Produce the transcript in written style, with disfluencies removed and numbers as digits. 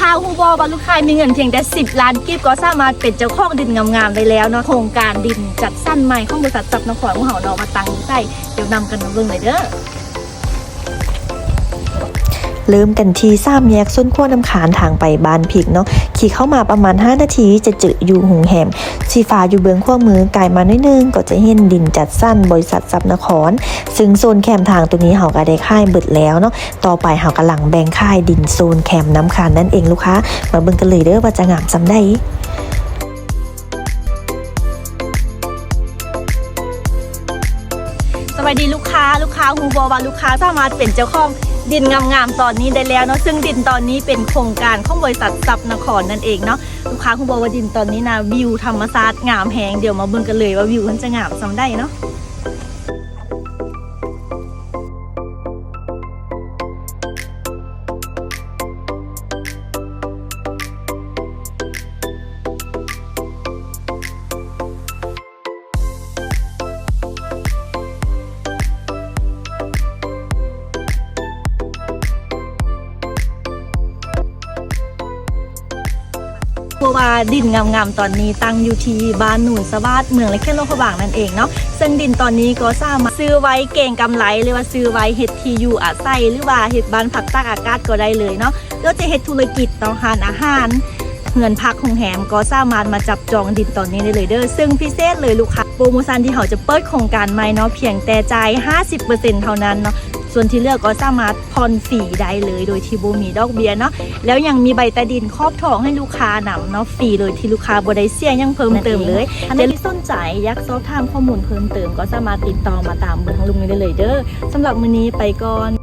ค้าฮูบอว่าลูกค้ามีเงินเพียงแต่10 ล้านกีบก็สามารถเป็นเจ้าของดินงามๆได้แล้วเนาะโครงการดินจัดสรรใหม่ของบริษัทจับนครของเฮาเนาะมาตั้งอยู่ใต้เดี๋ยวนำกันมาเบิ่งเลยเด้อเริ่มกันที่3 แยกส้นขั้วน้ำขานทางไปบ้านผิกเนาะขี่เข้ามาประมาณ5 นาทีจะเจออยู่หงแหมสีฟ้าอยู่เบื้องขวามือไกลมาหน่อยนึงก็จะเห็นดินจัดสั้นบริษัทซับนครซึ่งโซนแคมทางตัวนี้เฮาก็ได้ค่ายเบิดแล้วเนาะต่อไปเฮากำลังแบ่งค่ายดินโซนแคมน้ำขานนั่นเองลูกค้ามาเบิ่งกันเลยเด้อว่าจะงามซำใดสวัสดีลูกค้าฮูบอว่าลูกค้าสามารถเป็นเจ้าของดินงามๆตอนนี้ได้แล้วเนาะซึ่งดินตอนนี้เป็นโครงการของบริษัทซับนครนั่นเองเนาะลูกค้าฮูบอว่าดินตอนนี้นะวิวธรรมชาติงามแฮงเดี๋ยวมาเบิ่งกันเลยว่าวิวมันจะงามซำใดเนาะเพราะว่าดินงามๆตอนนี้ตั้งอยู่ที่บ้านหนุนสะบาดเมืองและแค่โลกบางนั่นเองเนาะซึ่งดินตอนนี้ก็สามารถซื้อไว้เก่งกำไรหรือว่าซื้อไว้เฮ็ดที่อยู่อาศัยหรือว่าเฮ็ดบ้านพักตากอากาศก็ได้เลยเนาะแล้วจะเฮ็ดธุรกิจต้องหารอาหารเงินพักของแหมก็สามารถมาจับจองดินตอนนี้ได้เลยเด้อซึ่งพิเศษเลยลูกค้าโปรโมชั่นที่เขาจะเปิดโครงการใหม่เนาะเพียงแต่จ่าย 50% เท่านั้นเนาะส่วนที่เหลือกก็สามารถผ่อนฟรีได้เลยโดยที่บ่มีดอกเบี้ยเนาะแล้วยังมีใบใต้ดินครอบทองให้ลูกค้านำเนาะฟรีเลยที่ลูกค้าบ่ได้เสียยังเพิ่มเติมเลยถ้าที่สนใจอยากสอบถามข้อมูลเพิ่มเติมก็สามารถติดต่อมาตามเบอร์ของลุงนี้ได้เลยเด้อสำหรับมื้อนี้ไปก่อน